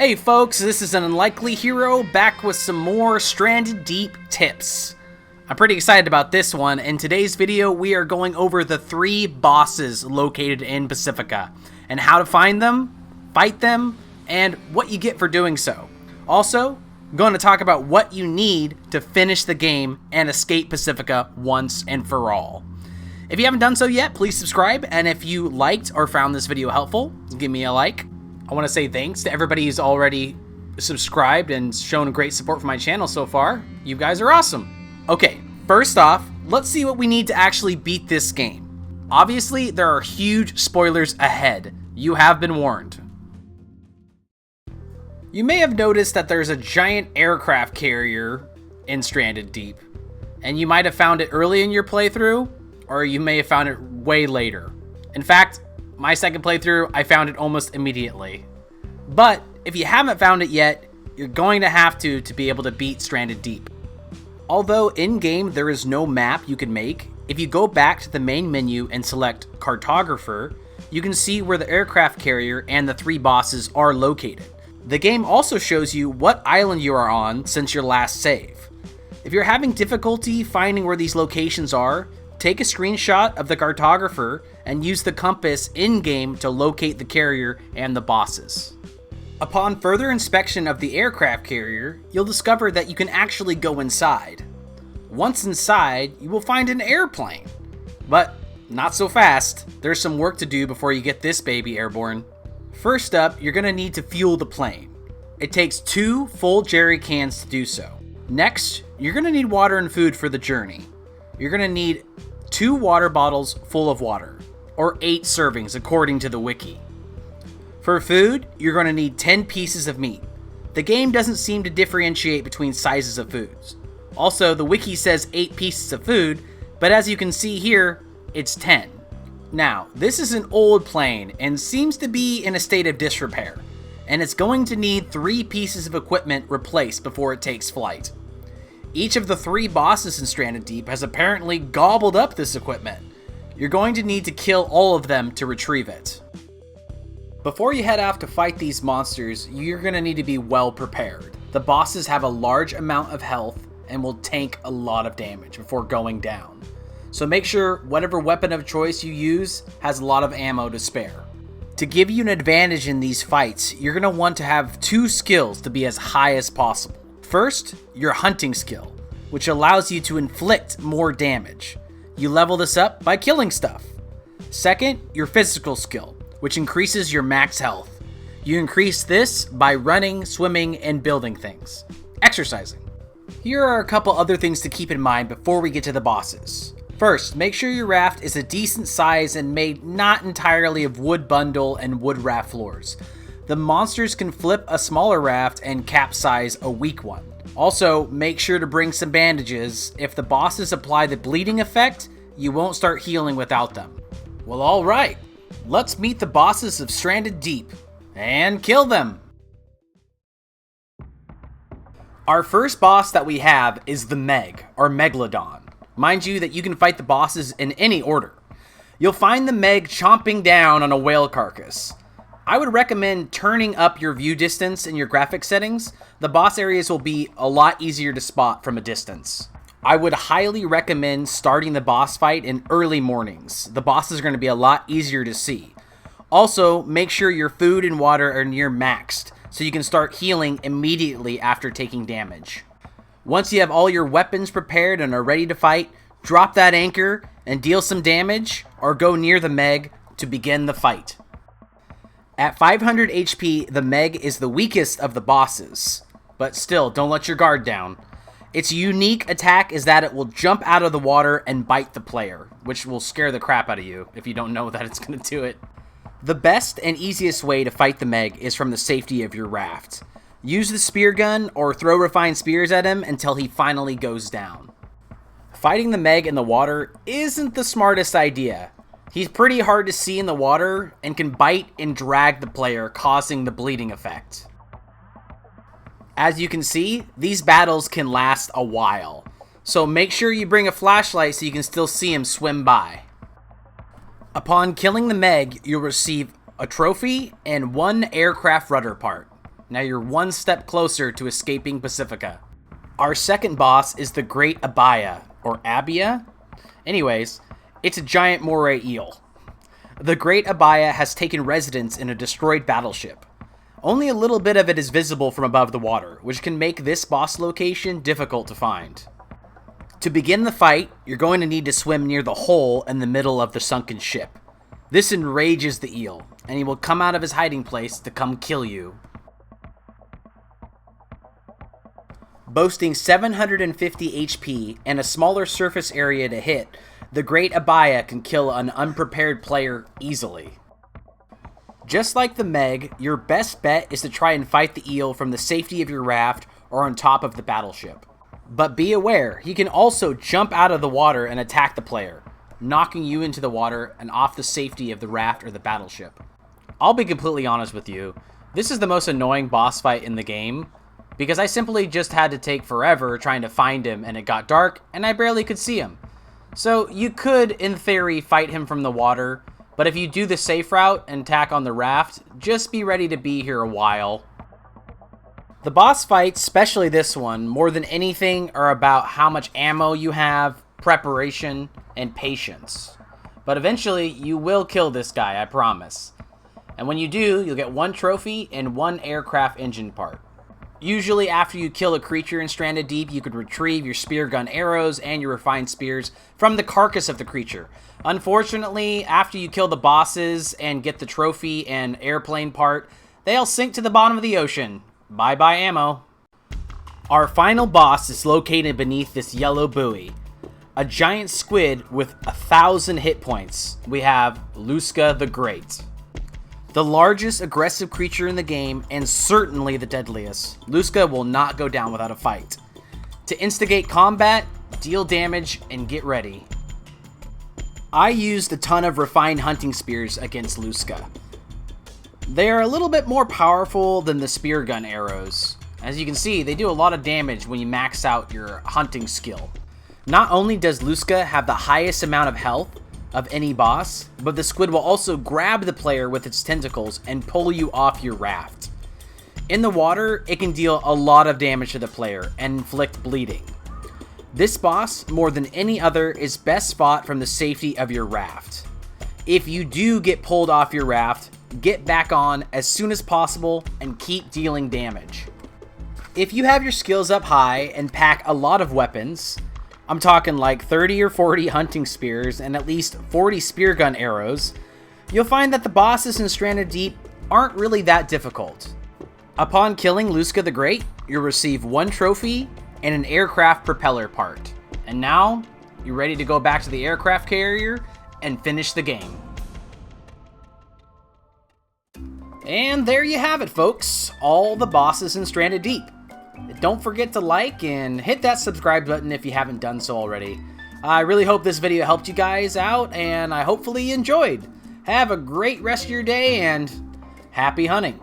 Hey folks, this is an Unlikely Hero back with some more Stranded Deep tips. I'm pretty excited about this one. In today's video, we are going over the 3 bosses located in Pacifica and how to find them, fight them, and what you get for doing so. Also, I'm going to talk about what you need to finish the game and escape Pacifica once and for all. If you haven't done so yet, please subscribe, and if you liked or found this video helpful, give me a like. I want to say thanks to everybody who's already subscribed and shown great support for my channel so far. You guys are awesome. Okay, first off, let's see what we need to actually beat this game. Obviously, there are huge spoilers ahead. You have been warned. You may have noticed that there's a giant aircraft carrier in Stranded Deep, and you might have found it early in your playthrough, or you may have found it way later. In fact, my second playthrough, I found it almost immediately. But if you haven't found it yet, you're going to have to be able to beat Stranded Deep. Although in-game there is no map you can make, if you go back to the main menu and select Cartographer, you can see where the aircraft carrier and the 3 bosses are located. The game also shows you what island you are on since your last save. If you're having difficulty finding where these locations are, take a screenshot of the cartographer and use the compass in-game to locate the carrier and the bosses. Upon further inspection of the aircraft carrier, you'll discover that you can actually go inside. Once inside, you will find an airplane. But not so fast. There's some work to do before you get this baby airborne. First up, you're going to need to fuel the plane. It takes 2 full jerry cans to do so. Next, you're going to need water and food for the journey. You're going to need 2 water bottles full of water, or 8 servings according to the wiki. For food, you're going to need 10 pieces of meat. The game doesn't seem to differentiate between sizes of foods. Also, the wiki says 8 pieces of food, but as you can see here, it's 10. Now, this is an old plane and seems to be in a state of disrepair, and it's going to need 3 pieces of equipment replaced before it takes flight. Each of the 3 bosses in Stranded Deep has apparently gobbled up this equipment. You're going to need to kill all of them to retrieve it. Before you head off to fight these monsters, you're going to need to be well prepared. The bosses have a large amount of health and will tank a lot of damage before going down. So make sure whatever weapon of choice you use has a lot of ammo to spare. To give you an advantage in these fights, you're going to want to have 2 skills to be as high as possible. First, your hunting skill, which allows you to inflict more damage. You level this up by killing stuff. Second, your physical skill, which increases your max health. You increase this by running, swimming, and building things. Exercising. Here are a couple other things to keep in mind before we get to the bosses. First, make sure your raft is a decent size and made not entirely of wood bundle and wood raft floors. The monsters can flip a smaller raft and capsize a weak one. Also, make sure to bring some bandages. If the bosses apply the bleeding effect, you won't start healing without them. Well, alright, let's meet the bosses of Stranded Deep and kill them. Our first boss that we have is the Meg, or Megalodon. Mind you that you can fight the bosses in any order. You'll find the Meg chomping down on a whale carcass. I would recommend turning up your view distance in your graphics settings. The boss areas will be a lot easier to spot from a distance. I would highly recommend starting the boss fight in early mornings. The bosses are going to be a lot easier to see. Also, make sure your food and water are near maxed, so you can start healing immediately after taking damage. Once you have all your weapons prepared and are ready to fight, drop that anchor and deal some damage, or go near the Meg to begin the fight. At 500 HP, the Meg is the weakest of the bosses, but still, don't let your guard down. Its unique attack is that it will jump out of the water and bite the player, which will scare the crap out of you if you don't know that it's going to do it. The best and easiest way to fight the Meg is from the safety of your raft. Use the spear gun or throw refined spears at him until he finally goes down. Fighting the Meg in the water isn't the smartest idea. He's pretty hard to see in the water and can bite and drag the player, causing the bleeding effect. As you can see, these battles can last a while, so make sure you bring a flashlight so you can still see him swim by. Upon killing the Meg, you'll receive a trophy and 1 aircraft rudder part. Now you're one step closer to escaping Pacifica. Our second boss is the Great Abaia, or Abaia? Anyways, it's a giant moray eel. The Great Abaia has taken residence in a destroyed battleship. Only a little bit of it is visible from above the water, which can make this boss location difficult to find. To begin the fight, you're going to need to swim near the hole in the middle of the sunken ship. This enrages the eel, and he will come out of his hiding place to come kill you. Boasting 750 HP and a smaller surface area to hit, the Great Abaia can kill an unprepared player easily. Just like the Meg, your best bet is to try and fight the eel from the safety of your raft or on top of the battleship. But be aware, he can also jump out of the water and attack the player, knocking you into the water and off the safety of the raft or the battleship. I'll be completely honest with you, this is the most annoying boss fight in the game, because I simply just had to take forever trying to find him and it got dark and I barely could see him. So you could, in theory, fight him from the water, but if you do the safe route and attack on the raft, just be ready to be here a while. The boss fights, especially this one, more than anything are about how much ammo you have, preparation, and patience. But eventually, you will kill this guy, I promise. And when you do, you'll get 1 trophy and 1 aircraft engine part. Usually after you kill a creature in Stranded Deep, you could retrieve your spear gun arrows and your refined spears from the carcass of the creature. Unfortunately, after you kill the bosses and get the trophy and airplane part, they'll sink to the bottom of the ocean. Bye-bye ammo. Our final boss is located beneath this yellow buoy. A giant squid with 1,000 hit points. We have Lusca The Great. The largest aggressive creature in the game, and certainly the deadliest, Lusca will not go down without a fight. To instigate combat, deal damage, and get ready. I used a ton of refined hunting spears against Lusca. They are a little bit more powerful than the spear gun arrows. As you can see, they do a lot of damage when you max out your hunting skill. Not only does Lusca have the highest amount of health of any boss, but the squid will also grab the player with its tentacles and pull you off your raft. In the water, it can deal a lot of damage to the player and inflict bleeding. This boss, more than any other, is best fought from the safety of your raft. If you do get pulled off your raft, get back on as soon as possible and keep dealing damage. If you have your skills up high and pack a lot of weapons, I'm talking like 30 or 40 hunting spears and at least 40 spear gun arrows, you'll find that the bosses in Stranded Deep aren't really that difficult. Upon killing Lusca the Great, you'll receive 1 trophy and an aircraft propeller part. And now, you're ready to go back to the aircraft carrier and finish the game. And there you have it, folks. All the bosses in Stranded Deep. Don't forget to like and hit that subscribe button if you haven't done so already. I really hope this video helped you guys out, and I hopefully enjoyed. Have a great rest of your day, and happy hunting.